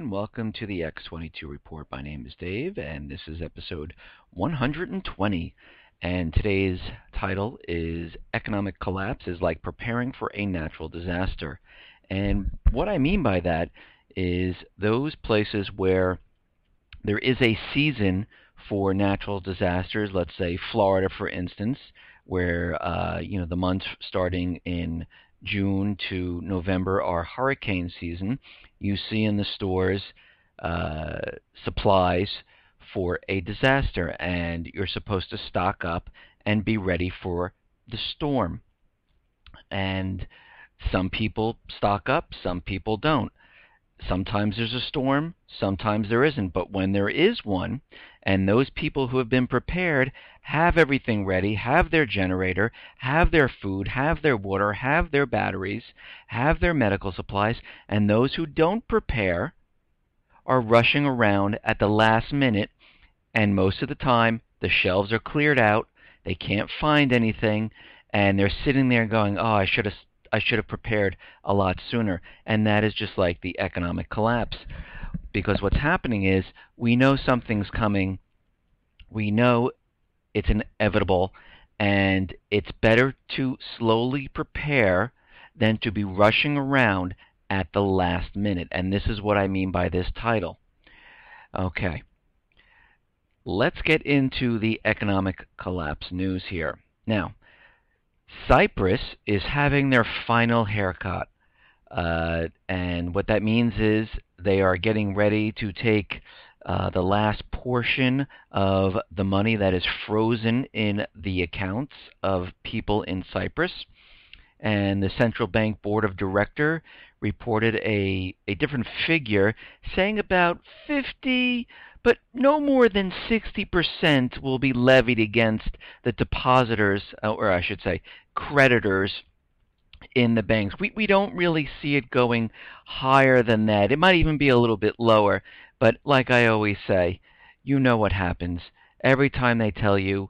and welcome to the X22 Report. My name is Dave, and this is episode 120. And today's title is Economic Collapse is Like Preparing for a Natural Disaster. And what I mean by that is those places where there is a season for natural disasters, let's say Florida, for instance, where the months starting in June to November are hurricane season. You see in the stores supplies for a disaster, and you're supposed to stock up and be ready for the storm. And some people stock up, some people don't. Sometimes there's a storm, sometimes there isn't. But when there is one, and those people who have been prepared have everything ready, have their generator, have their food, have their water, have their batteries, have their medical supplies, and those who don't prepare are rushing around at the last minute, and most of the time the shelves are cleared out, they can't find anything, and they're sitting there going, oh, I should have prepared a lot sooner. And that is just like the economic collapse. Because what's happening is we know something's coming, we know it's inevitable, and it's better to slowly prepare than to be rushing around at the last minute. And this is what I mean by this title. Okay, let's get into the economic collapse news here. Now, Cyprus is having their final haircut, and what that means is they are getting ready to take the last portion of the money that is frozen in the accounts of people in Cyprus. And the Central Bank Board of Directors reported a different figure, saying about 50, but no more than 60% will be levied against the depositors, or I should say creditors, in the banks. We don't really see it going higher than that. It might even be a little bit lower, but like I always say, you know what happens. Every time they tell you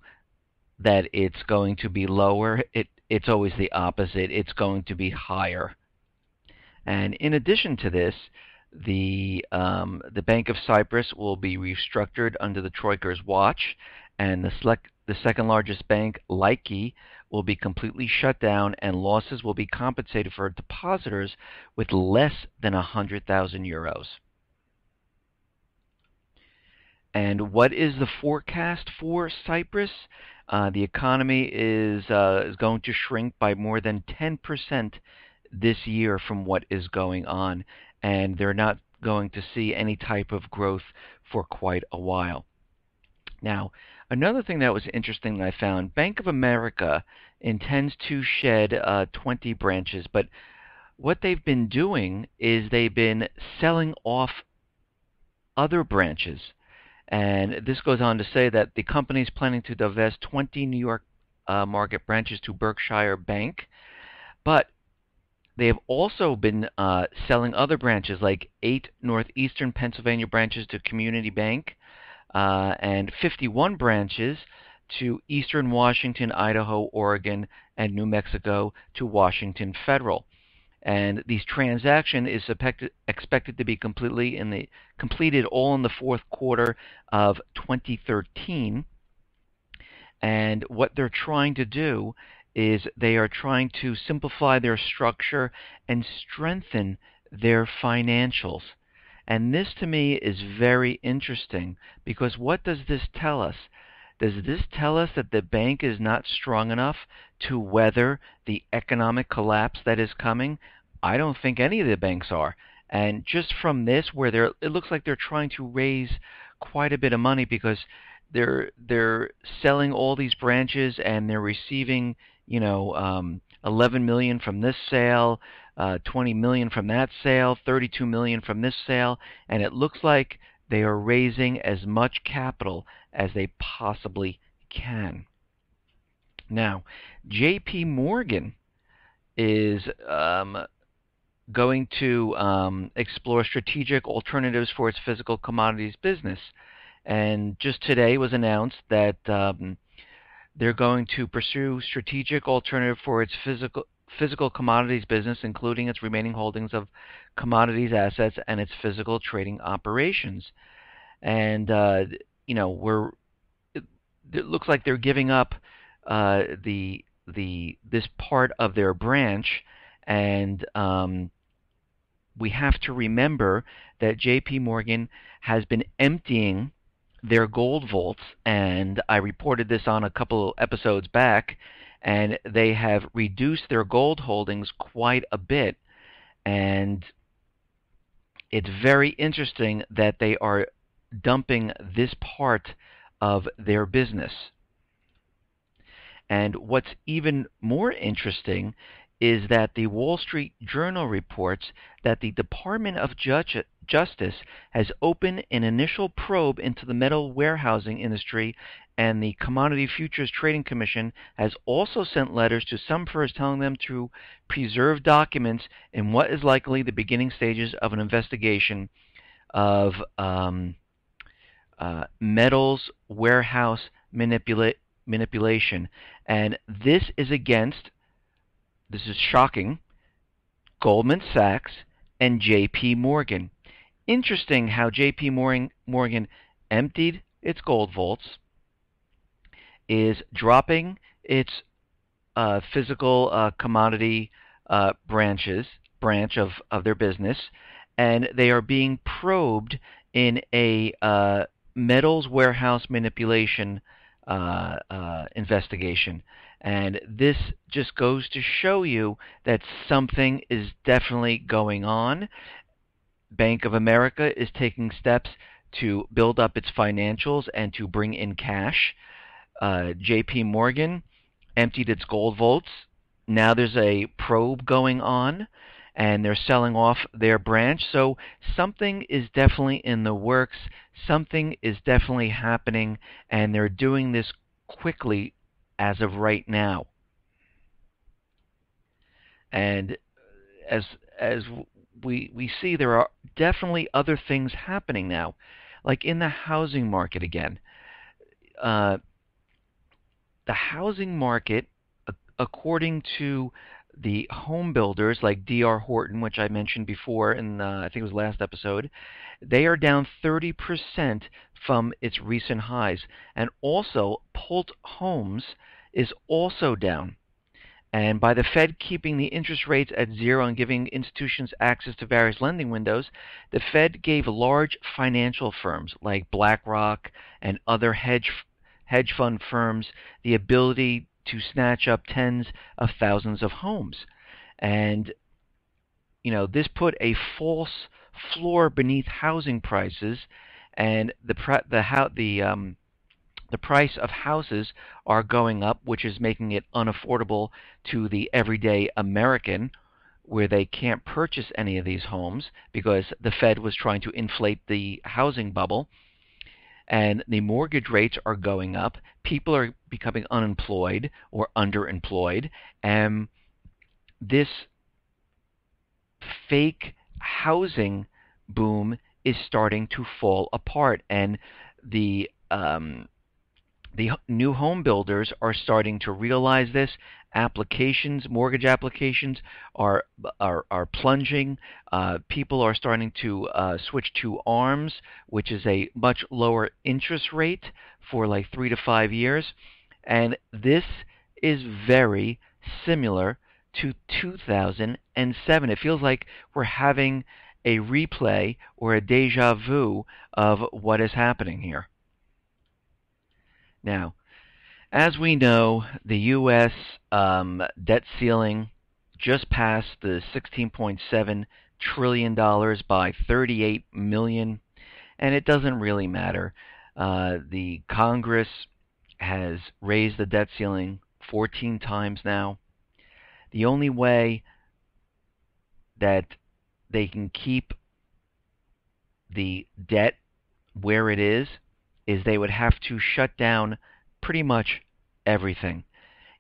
that it's going to be lower, it's always the opposite. It's going to be higher. And in addition to this, the Bank of Cyprus will be restructured under the Troika's watch, and the second largest bank, Laiki, will be completely shut down, and losses will be compensated for depositors with less than 100,000 euros. And what is the forecast for Cyprus? The economy is going to shrink by more than 10% this year from what is going on, and they're not going to see any type of growth for quite a while. Now, another thing that was interesting that I found, Bank of America intends to shed 20 branches, but what they've been doing is they've been selling off other branches. And this goes on to say that the company is planning to divest 20 New York market branches to Berkshire Bank, but they have also been selling other branches, like 8 northeastern Pennsylvania branches to Community Bank, and 51 branches to Eastern Washington, Idaho, Oregon, and New Mexico to Washington Federal. And these transactions is expected to be completed all in the fourth quarter of 2013. And what they're trying to do is they are trying to simplify their structure and strengthen their financials. And this to me is very interesting, because what does this tell us? Does this tell us that the bank is not strong enough to weather the economic collapse that is coming? I don't think any of the banks are. And just from this, where it looks like they're trying to raise quite a bit of money, because they're selling all these branches and they're receiving 11 million from this sale, 20 million from that sale, 32 million from this sale, and it looks like they are raising as much capital as they possibly can. Now, J.P. Morgan is going to explore strategic alternatives for its physical commodities business. And just today was announced that they're going to pursue strategic alternative for its physical commodities business, including its remaining holdings of commodities assets and its physical trading operations. And we're it looks like they're giving up the this part of their branch, and we have to remember that J.P. Morgan has been emptying their gold vaults, and I reported this on a couple episodes back, and they have reduced their gold holdings quite a bit, and it's very interesting that they are dumping this part of their business. And what's even more interesting is that the Wall Street Journal reports that the Department of Justice has opened an initial probe into the metal warehousing industry, and the Commodity Futures Trading Commission has also sent letters to some firms telling them to preserve documents in what is likely the beginning stages of an investigation of metals warehouse manipulation. And this is shocking, Goldman Sachs and J.P. Morgan. Interesting how J.P. Morgan emptied its gold vaults, is dropping its physical commodity branch of their business, and they are being probed in a metals warehouse manipulation investigation. And this just goes to show you that something is definitely going on. Bank of America is taking steps to build up its financials and to bring in cash. J.P. Morgan emptied its gold vaults. Now there's a probe going on, and they're selling off their branch. So something is definitely in the works. Something is definitely happening, and they're doing this quickly as of right now. And as we see, there are definitely other things happening now, like in the housing market again. The housing market, according to the home builders like D.R. Horton, which I mentioned before in I think it was last episode, they are down 30% from its recent highs. And also, Pult Homes is also down. And by the Fed keeping the interest rates at zero and giving institutions access to various lending windows, the Fed gave large financial firms like BlackRock and other hedge fund firms the ability to snatch up tens of thousands of homes. And this put a false floor beneath housing prices, and the price of houses are going up, which is making it unaffordable to the everyday American, where they can't purchase any of these homes because the Fed was trying to inflate the housing bubble. And the mortgage rates are going up. People are becoming unemployed or underemployed. And this fake housing boom is starting to fall apart. And the new home builders are starting to realize this. Mortgage applications are plunging. People are starting to switch to ARMs, which is a much lower interest rate for like 3 to 5 years. And this is very similar to 2007. It feels like we're having a replay or a deja vu of what is happening here. Now, as we know, the U.S. Debt ceiling just passed the $16.7 trillion by 38 million, and it doesn't really matter. The Congress has raised the debt ceiling 14 times now. The only way that they can keep the debt where it is they would have to shut down pretty much everything.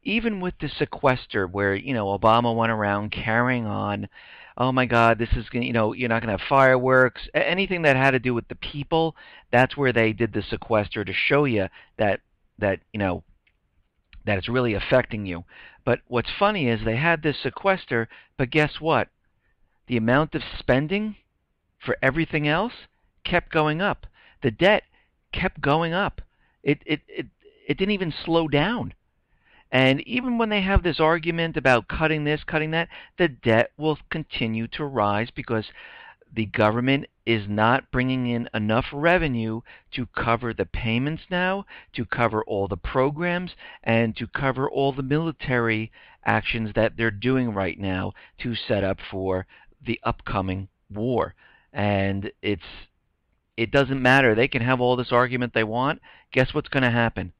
Even with the sequester, where Obama went around carrying on, oh my God, this is you're not going to have fireworks, anything that had to do with the people. That's where they did the sequester, to show you that it's really affecting you. But what's funny is they had this sequester, but guess what? The amount of spending for everything else kept going up. The debt kept going up. It didn't even slow down. And even when they have this argument about cutting this, cutting that, the debt will continue to rise because the government is not bringing in enough revenue to cover the payments now, to cover all the programs, and to cover all the military actions that they're doing right now to set up for the upcoming war. And it doesn't matter. They can have all this argument they want. Guess what's going to happen?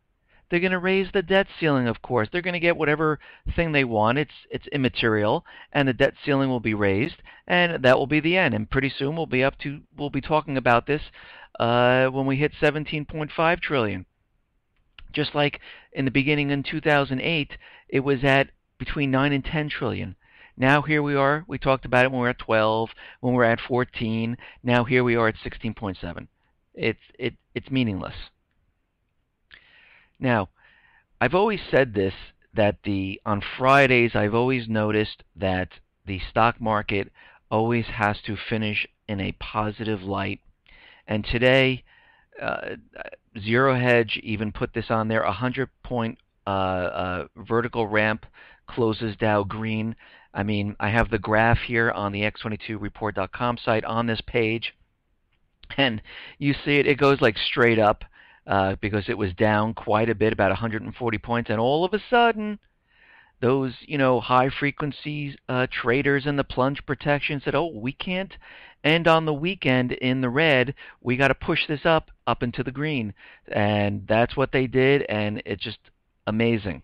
They're going to raise the debt ceiling, of course. They're going to get whatever thing they want. It's immaterial, and the debt ceiling will be raised, and that will be the end. And pretty soon we'll be talking about this when we hit 17.5 trillion. Just like in the beginning in 2008, it was at between 9 and 10 trillion. Now here we are. We talked about it when we were at 12, when we were at 14. Now here we are at 16.7. It's meaningless. Now, I've always said this, that on Fridays I've always noticed that the stock market always has to finish in a positive light. And today, Zero Hedge even put this on there, 100-point vertical ramp closes Dow green. I mean, I have the graph here on the x22report.com site on this page, and you see it goes like straight up because it was down quite a bit, about 140 points, and all of a sudden, those high frequency traders in the plunge protection said, "Oh, we can't end on the weekend in the red. We got to push this up into the green," and that's what they did, and it's just amazing.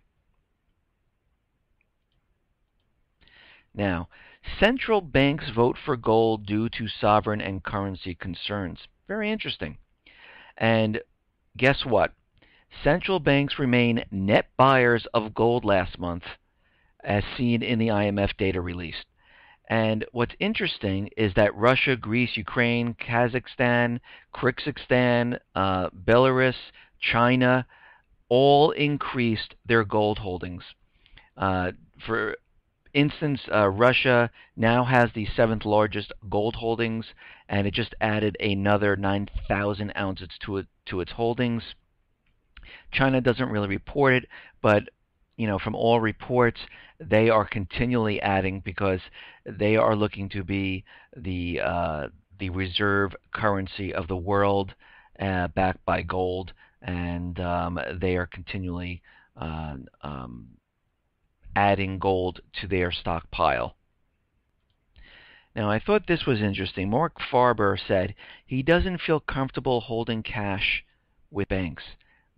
Now, central banks vote for gold due to sovereign and currency concerns. Very interesting. And guess what? Central banks remain net buyers of gold last month, as seen in the IMF data released. And what's interesting is that Russia, Greece, Ukraine, Kazakhstan, Kyrgyzstan, Belarus, China all increased their gold holdings. For instance, Russia now has the seventh largest gold holdings, and it just added another 9,000 ounces to its holdings. China doesn't really report it, but from all reports, they are continually adding because they are looking to be the reserve currency of the world, backed by gold, and they are continually adding gold to their stockpile. Now, I thought this was interesting. Mark Farber said he doesn't feel comfortable holding cash with banks.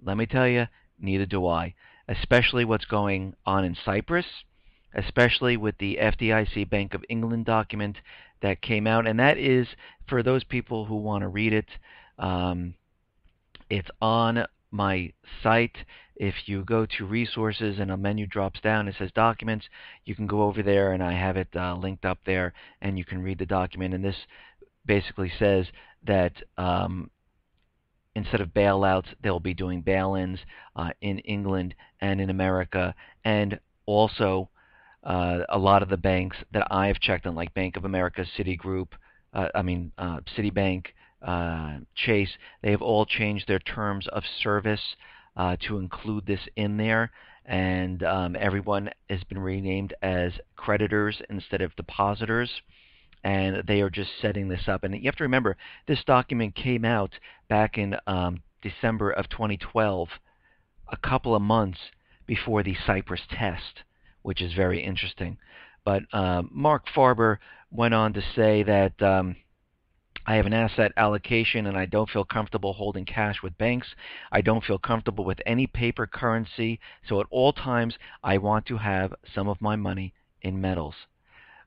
Let me tell you, neither do I, especially what's going on in Cyprus, especially with the FDIC Bank of England document that came out. And that is, for those people who want to read it, it's on my site. If you go to resources and a menu drops down, it says documents, you can go over there and I have it linked up there and you can read the document. And this basically says that instead of bailouts, they'll be doing bail-ins in England and in America. And also a lot of the banks that I've checked on, like Bank of America, Citigroup, Citibank, Chase, they have all changed their terms of service to include this in there, and everyone has been renamed as creditors instead of depositors, and they are just setting this up. And you have to remember, this document came out back in December of 2012, a couple of months before the Cyprus test, which is very interesting. But Mark Farber went on to say that I have an asset allocation and I don't feel comfortable holding cash with banks. I don't feel comfortable with any paper currency. So at all times, I want to have some of my money in metals.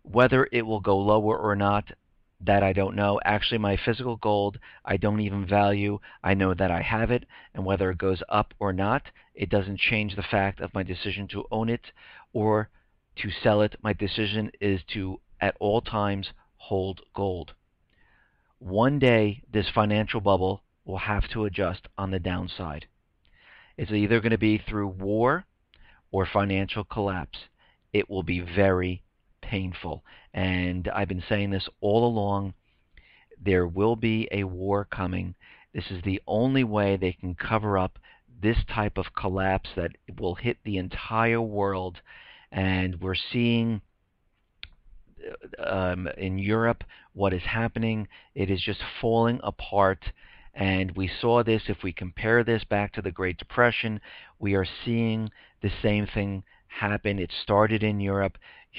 Whether it will go lower or not, that I don't know. Actually, my physical gold, I don't even value. I know that I have it, and whether it goes up or not, it doesn't change the fact of my decision to own it or to sell it. My decision is to, at all times, hold gold. One day, this financial bubble will have to adjust on the downside. It's either going to be through war or financial collapse. It will be very painful. And I've been saying this all along. There will be a war coming. This is the only way they can cover up this type of collapse that will hit the entire world. And we're seeing in Europe what is happening. It is just falling apart. And we saw this, if we compare this back to the Great Depression, we are seeing the same thing happen. It started in Europe.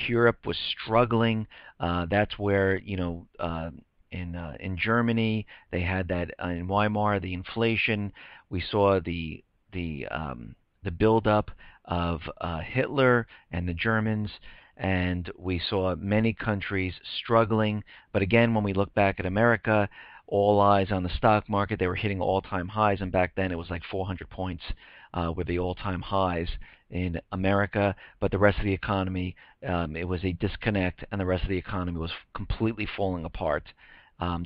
Europe was struggling. That's where, in Germany, they had that in Weimar, the inflation. We saw the buildup of Hitler and the Germans, and we saw many countries struggling. But again, when we look back at America, all eyes on the stock market. They were hitting all-time highs, and back then it was like 400 points were the all-time highs in America. But the rest of the economy, it was a disconnect, and the rest of the economy was completely falling apart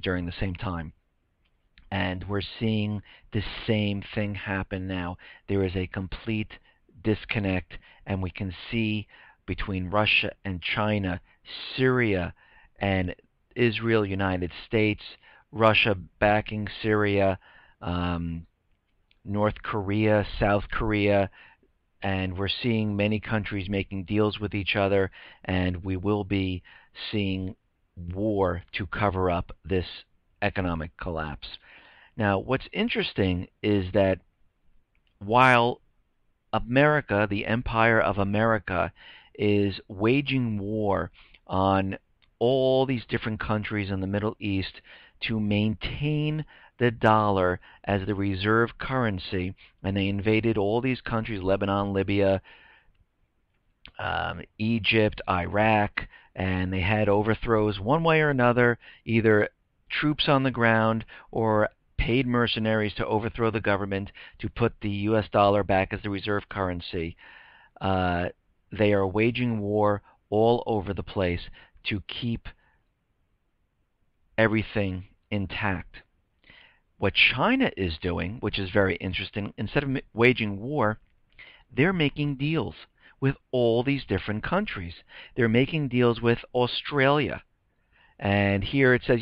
during the same time. And we're seeing the same thing happen now. There is a complete disconnect, and we can see between Russia and China, Syria and Israel, United States, Russia backing Syria, North Korea, South Korea, and we're seeing many countries making deals with each other, and we will be seeing war to cover up this economic collapse. Now, what's interesting is that while America, the Empire of America, is waging war on all these different countries in the Middle East to maintain the dollar as the reserve currency, and they invaded all these countries, Lebanon, Libya, Egypt, Iraq, and they had overthrows one way or another, either troops on the ground or paid mercenaries to overthrow the government to put the U.S. dollar back as the reserve currency. They are waging war all over the place to keep everything intact. What China is doing, which is very interesting, instead of waging war, they're making deals with all these different countries. They're making deals with Australia. And here it says,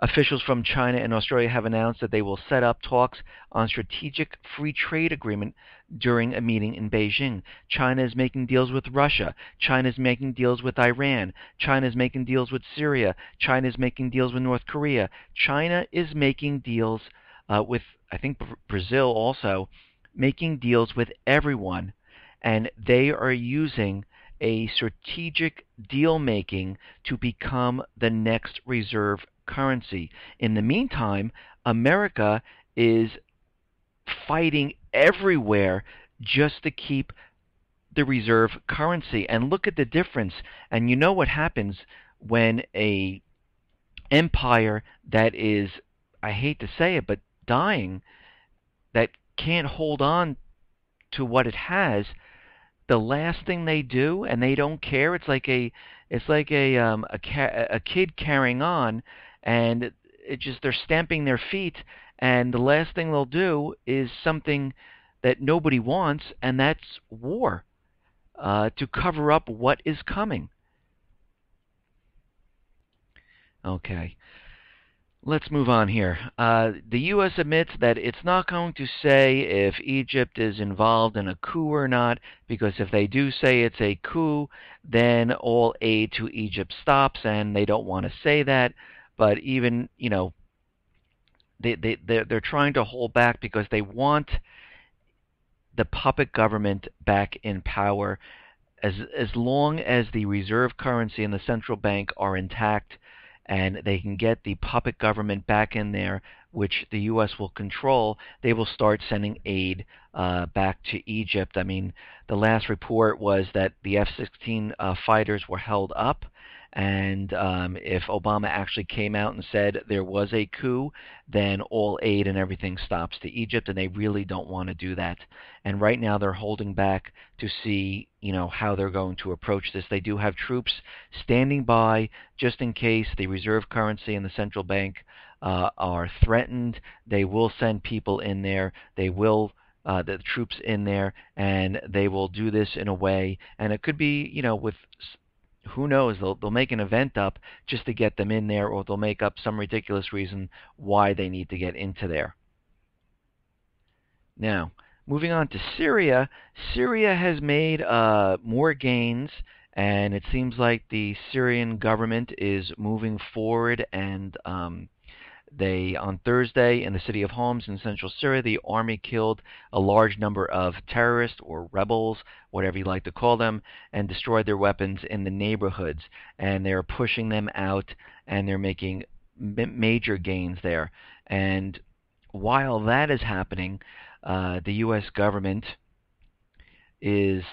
officials from China and Australia have announced that they will set up talks on strategic free trade agreement during a meeting in Beijing. China is making deals with Russia. China is making deals with Iran. China is making deals with Syria. China is making deals with North Korea. China is making deals with, I think, Brazil also, making deals with everyone. And they are using a strategic deal-making to become the next reserve currency. In the meantime, America is fighting everywhere just to keep the reserve currency. And look at the difference. And you know what happens when a empire that is, I hate to say it, but dying, that can't hold on to what it has. The last thing they do, and they don't care. It's like a kid carrying on, and they're stamping their feet. And the last thing they'll do is something that nobody wants, and that's war, to cover up what is coming. Okay. Let's move on here. The U.S. admits that it's not going to say if Egypt is involved in a coup or not, because if they do say it's a coup, then all aid to Egypt stops, and they don't want to say that. But even, they're trying to hold back because they want the puppet government back in power. As long as the reserve currency and the central bank are intact, and they can get the puppet government back in there, which the U.S. will control, they will start sending aid back to Egypt. I mean, the last report was that the F-16 fighters were held up, and if Obama actually came out and said there was a coup, then all aid and everything stops to Egypt, and they really don't want to do that. And right now they're holding back to see, how they're going to approach this. They do have troops standing by just in case the reserve currency and the central bank are threatened. They will send people in there. They will the troops in there, and they will do this in a way, and it could be, with who knows, they'll make an event up just to get them in there, or they'll make up some ridiculous reason why they need to get into there. Now, moving on to Syria, Syria has made more gains, and it seems like the Syrian government is moving forward. And on Thursday, in the city of Homs in central Syria, the army killed a large number of terrorists or rebels, whatever you like to call them, and destroyed their weapons in the neighborhoods. And they're pushing them out, and they're making major gains there. And while that is happening, the U.S. government is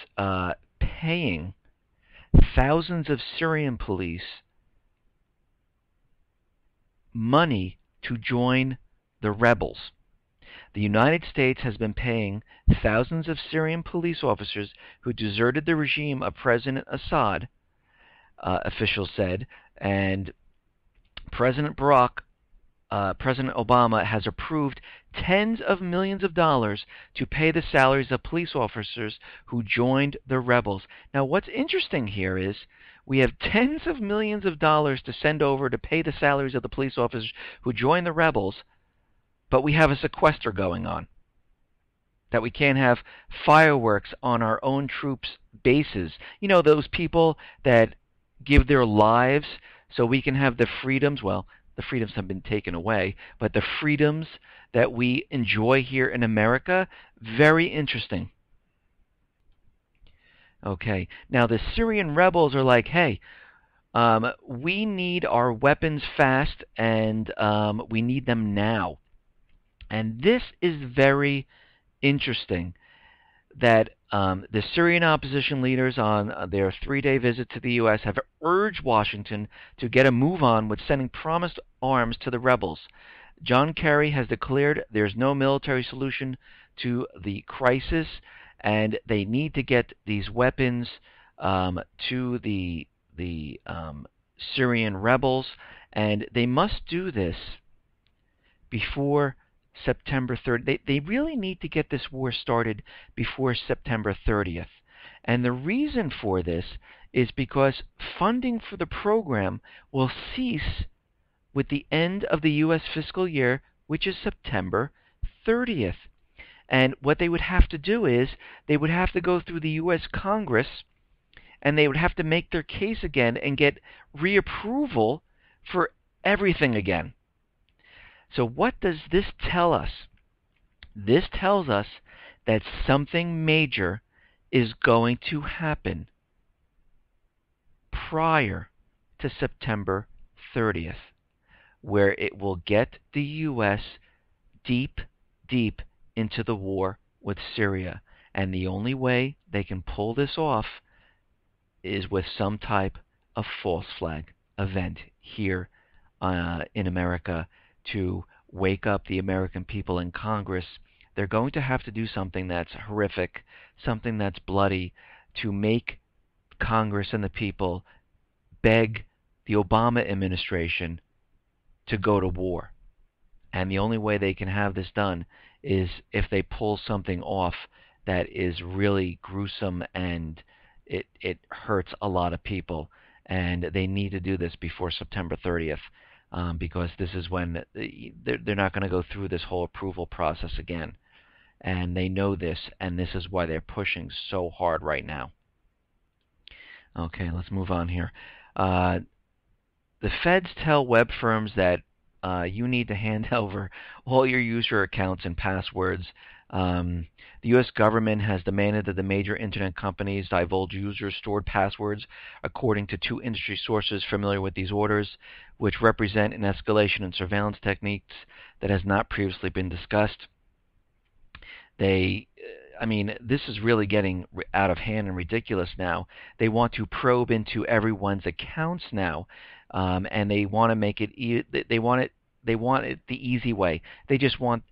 paying thousands of Syrian police money to join the rebels. The United States has been paying thousands of Syrian police officers who deserted the regime of President Assad, officials said, and President Obama has approved tens of millions of dollars to pay the salaries of police officers who joined the rebels. Now, what's interesting here is we have tens of millions of dollars to send over to pay the salaries of the police officers who joined the rebels, but we have a sequester going on. That we can't have fireworks on our own troops' bases. Those people that give their lives so we can have the freedoms. Well, the freedoms have been taken away, but the freedoms that we enjoy here in America, very interesting. Okay, now the Syrian rebels are like, hey, we need our weapons fast, and we need them now. And this is very interesting, that the Syrian opposition leaders on their 3-day visit to the U.S. have urged Washington to get a move on with sending promised arms to the rebels. John Kerry has declared there's no military solution to the crisis, and they need to get these weapons to the Syrian rebels, and they must do this before September 30th. They really need to get this war started before September 30th. And the reason for this is because funding for the program will cease with the end of the U.S. fiscal year, which is September 30th. And what they would have to do is they would have to go through the U.S. Congress, and they would have to make their case again and get reapproval for everything again. So what does this tell us? This tells us that something major is going to happen prior to September 30th, where it will get the U.S. deep, deep into the war with Syria. And the only way they can pull this off is with some type of false flag event here in America to wake up the American people in Congress. They're going to have to do something that's horrific, something that's bloody, to make Congress and the people beg the Obama administration to go to war. And the only way they can have this done is if they pull something off that is really gruesome, and it hurts a lot of people. And they need to do this before September 30th. Because this is when they're not going to go through this whole approval process again. And they know this, and this is why they're pushing so hard right now. Okay, let's move on here. The feds tell web firms that you need to hand over all your user accounts and passwords. The U.S. government has demanded that the major internet companies divulge users' stored passwords, according to 2 industry sources familiar with these orders, which represent an escalation in surveillance techniques that has not previously been discussed. This is really getting out of hand and ridiculous now. They want to probe into everyone's accounts now, and they want to make it. They want it the easy way. They just want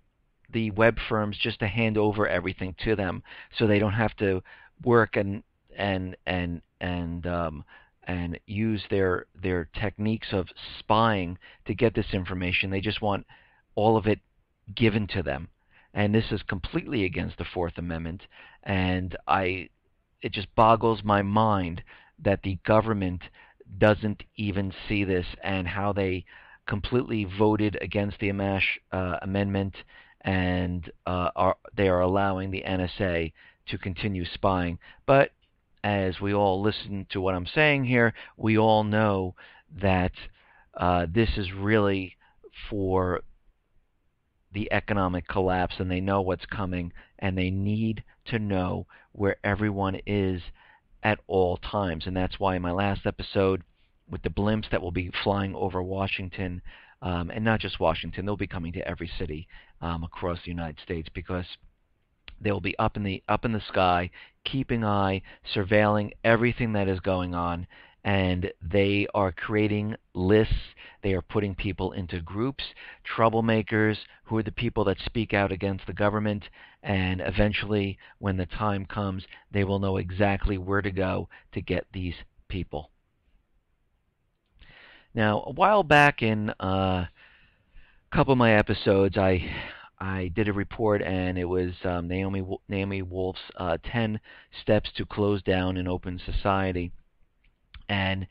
the web firms just to hand over everything to them, so they don't have to work and use their techniques of spying to get this information. They just want all of it given to them. And this is completely against the Fourth Amendment. And it just boggles my mind that the government doesn't even see this, and how they completely voted against the Amash Amendment, and they are allowing the NSA to continue spying. But as we all listen to what I'm saying here, we all know that this is really for the economic collapse, and they know what's coming, and they need to know where everyone is at all times. And that's why in my last episode, with the blimps that will be flying over Washington, and not just Washington, they'll be coming to every city across the United States, because they will be up in the sky, keeping eye, surveilling everything that is going on, and they are creating lists. They are putting people into groups, troublemakers, who are the people that speak out against the government, and eventually, when the time comes, they will know exactly where to go to get these people. Now, a while back in couple of my episodes, I did a report, and it was Naomi Wolf's 10 steps to close down an open society. And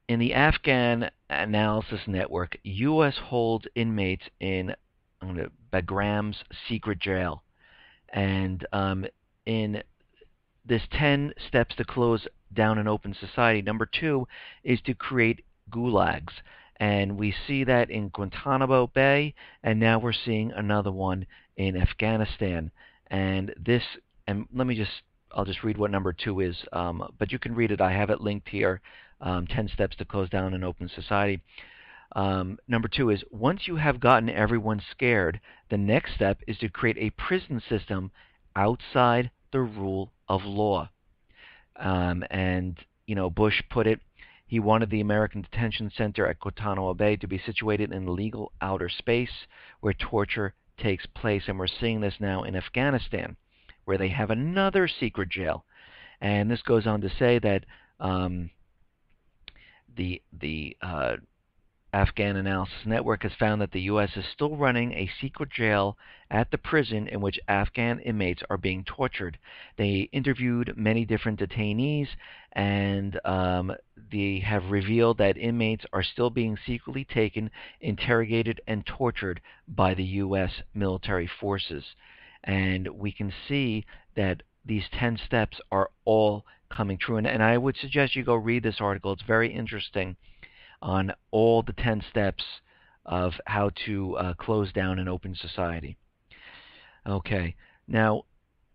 in the Afghan Analysis Network, U.S. holds inmates in Bagram's secret jail. And in this 10 steps to close down an open society, number 2 is to create gulags. And we see that in Guantanamo Bay, and now we're seeing another one in Afghanistan. And I'll just read what number 2 is, but you can read it. I have it linked here, 10 steps to close down an open society. Number 2 is, once you have gotten everyone scared, the next step is to create a prison system outside the rule of law. And, Bush put it, he wanted the American Detention Center at Guantanamo Bay to be situated in legal outer space where torture takes place. And we're seeing this now in Afghanistan, where they have another secret jail. And this goes on to say that the Afghan Analysis Network has found that the U.S. is still running a secret jail at the prison in which Afghan inmates are being tortured. They interviewed many different detainees, and they have revealed that inmates are still being secretly taken, interrogated, and tortured by the U.S. military forces. And we can see that these 10 steps are all coming true. And I would suggest you go read this article. It's very interesting, on all the 10 steps of how to close down an open society. Okay, now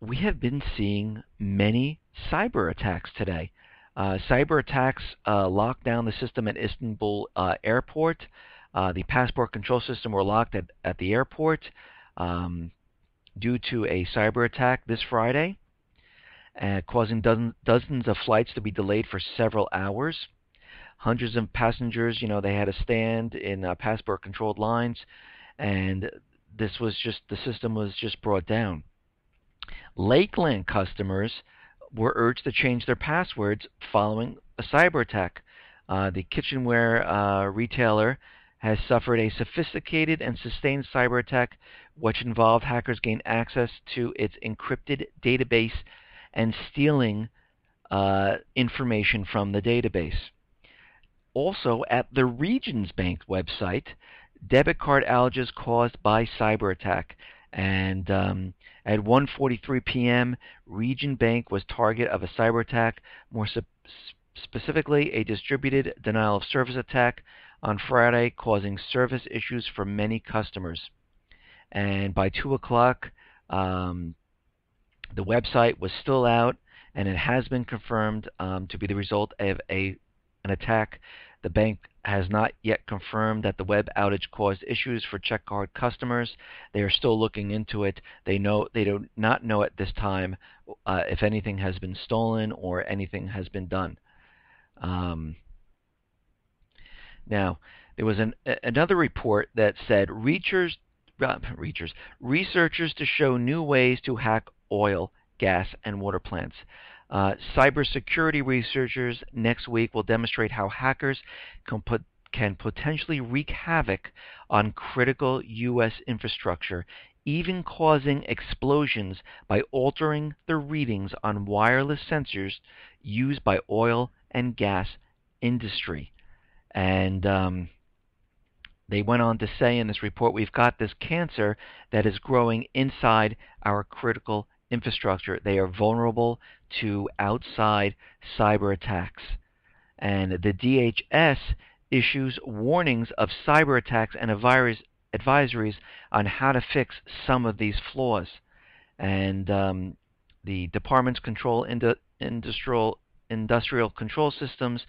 we have been seeing many cyber attacks today. Cyber attacks locked down the system at Istanbul airport. The passport control system were locked at the airport due to a cyber attack this Friday, causing dozens of flights to be delayed for several hours. Hundreds of passengers, they had to stand in passport-controlled lines, and the system was just brought down. Lakeland customers were urged to change their passwords following a cyber attack. The kitchenware retailer has suffered a sophisticated and sustained cyber attack, which involved hackers gain access to its encrypted database and stealing information from the database. Also, at the Regions Bank website, debit card outages caused by cyber attack. And at 1:43 p.m., Region Bank was target of a cyber attack, more specifically a distributed denial of service attack on Friday, causing service issues for many customers. And by 2 o'clock, the website was still out, and it has been confirmed to be the result of an attack. The bank has not yet confirmed that the web outage caused issues for check card customers. They are still looking into it. They do not know at this time if anything has been stolen or anything has been done. Now, there was another report that said researchers to show new ways to hack oil, gas, and water plants. Cybersecurity researchers next week will demonstrate how hackers can potentially wreak havoc on critical U.S. infrastructure, even causing explosions by altering the readings on wireless sensors used by oil and gas industry. And they went on to say in this report, we've got this cancer that is growing inside our critical infrastructure. They are vulnerable to outside cyber attacks. And the DHS issues warnings of cyber attacks and advisories on how to fix some of these flaws. And the department's industrial control systems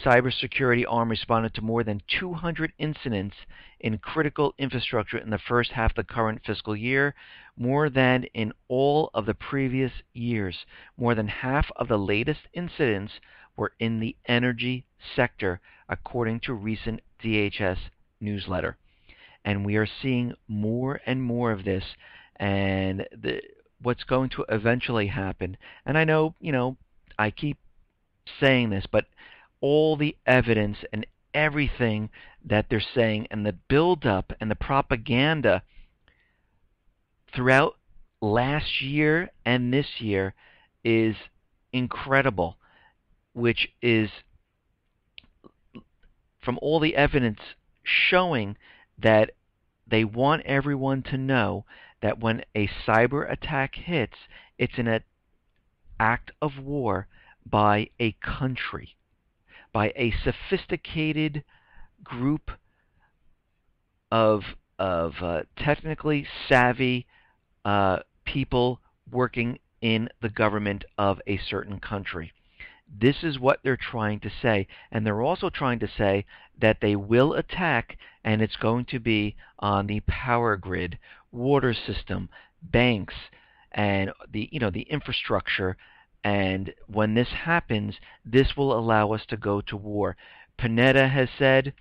cybersecurity arm responded to more than 200 incidents in critical infrastructure in the first half of the current fiscal year, more than in all of the previous years. More than half of the latest incidents were in the energy sector, according to recent DHS newsletter. And we are seeing more and more of this, and what's going to eventually happen. And I know, I keep saying this, but all the evidence and everything that they're saying and the buildup and the propaganda throughout last year and this year is incredible, which is from all the evidence showing that they want everyone to know that when a cyber attack hits, it's an act of war by a country, by a sophisticated group of technically savvy people working in the government of a certain country. This is what they're trying to say. And they're also trying to say that they will attack, and it's going to be on the power grid, water system, banks, and the infrastructure. And when this happens, this will allow us to go to war. Panetta has said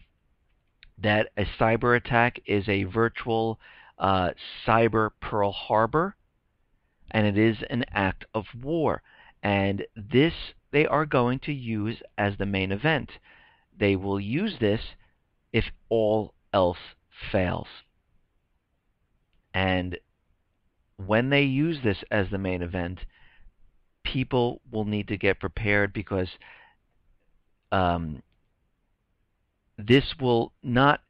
that a cyber attack is a virtual cyber Pearl Harbor, and it is an act of war. And this they are going to use as the main event. They will use this if all else fails. And when they use this as the main event, people will need to get prepared, because this will not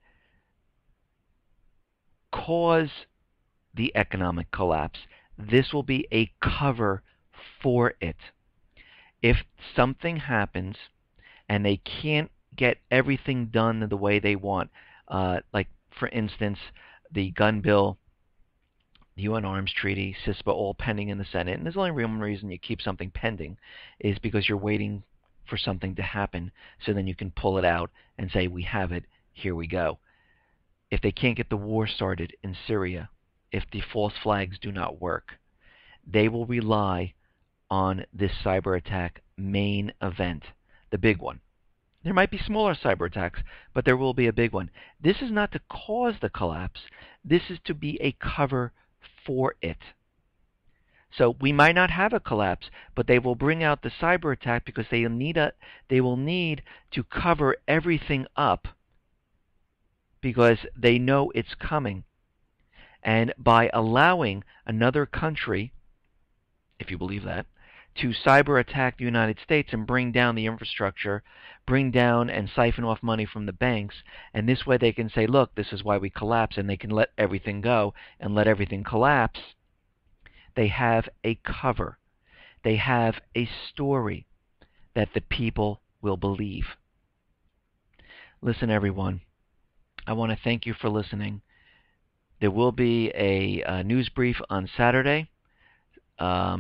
cause the economic collapse. This will be a cover for it. If something happens and they can't get everything done the way they want, like for instance, the gun bill, the UN Arms Treaty, CISPA, all pending in the Senate, and there's only one reason you keep something pending is because you're waiting for something to happen, so then you can pull it out and say, we have it, here we go. If they can't get the war started in Syria, if the false flags do not work, they will rely on this cyber attack main event, the big one. There might be smaller cyber attacks, but there will be a big one. This is not to cause the collapse. This is to be a cover for it. So we might not have a collapse, but they will bring out the cyber attack because they will need to cover everything up, because they know it's coming. And by allowing another country, if you believe that, to cyber attack the United States and bring down the infrastructure, bring down and siphon off money from the banks, and this way they can say, look, this is why we collapse, and they can let everything go and let everything collapse. They have a cover. They have a story that the people will believe. Listen, everyone, I want to thank you for listening. There will be a news brief on Saturday. I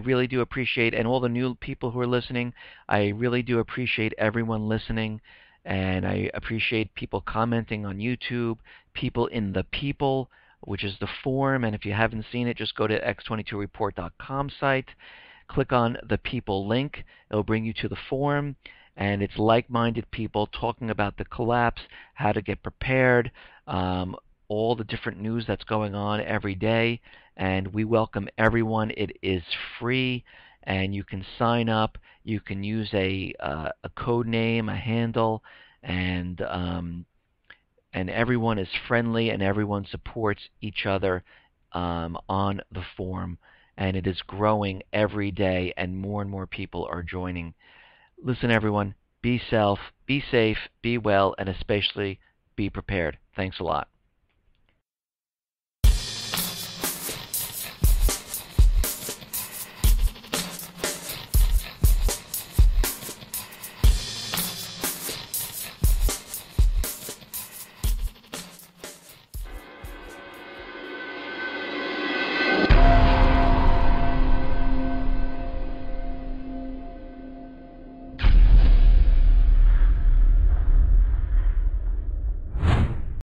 really do appreciate, and all the new people who are listening, I really do appreciate everyone listening, and I appreciate people commenting on YouTube, people in the People, which is the forum, and if you haven't seen it, just go to x22report.com site, click on the People link, it'll bring you to the forum, and it's like-minded people talking about the collapse, how to get prepared, all the different news that's going on every day, and we welcome everyone. It is free, and you can sign up. You can use a code name, a handle, and and everyone is friendly and everyone supports each other on the forum, and it is growing every day, and more people are joining. Listen, everyone, be safe, be well, and especially be prepared. Thanks a lot.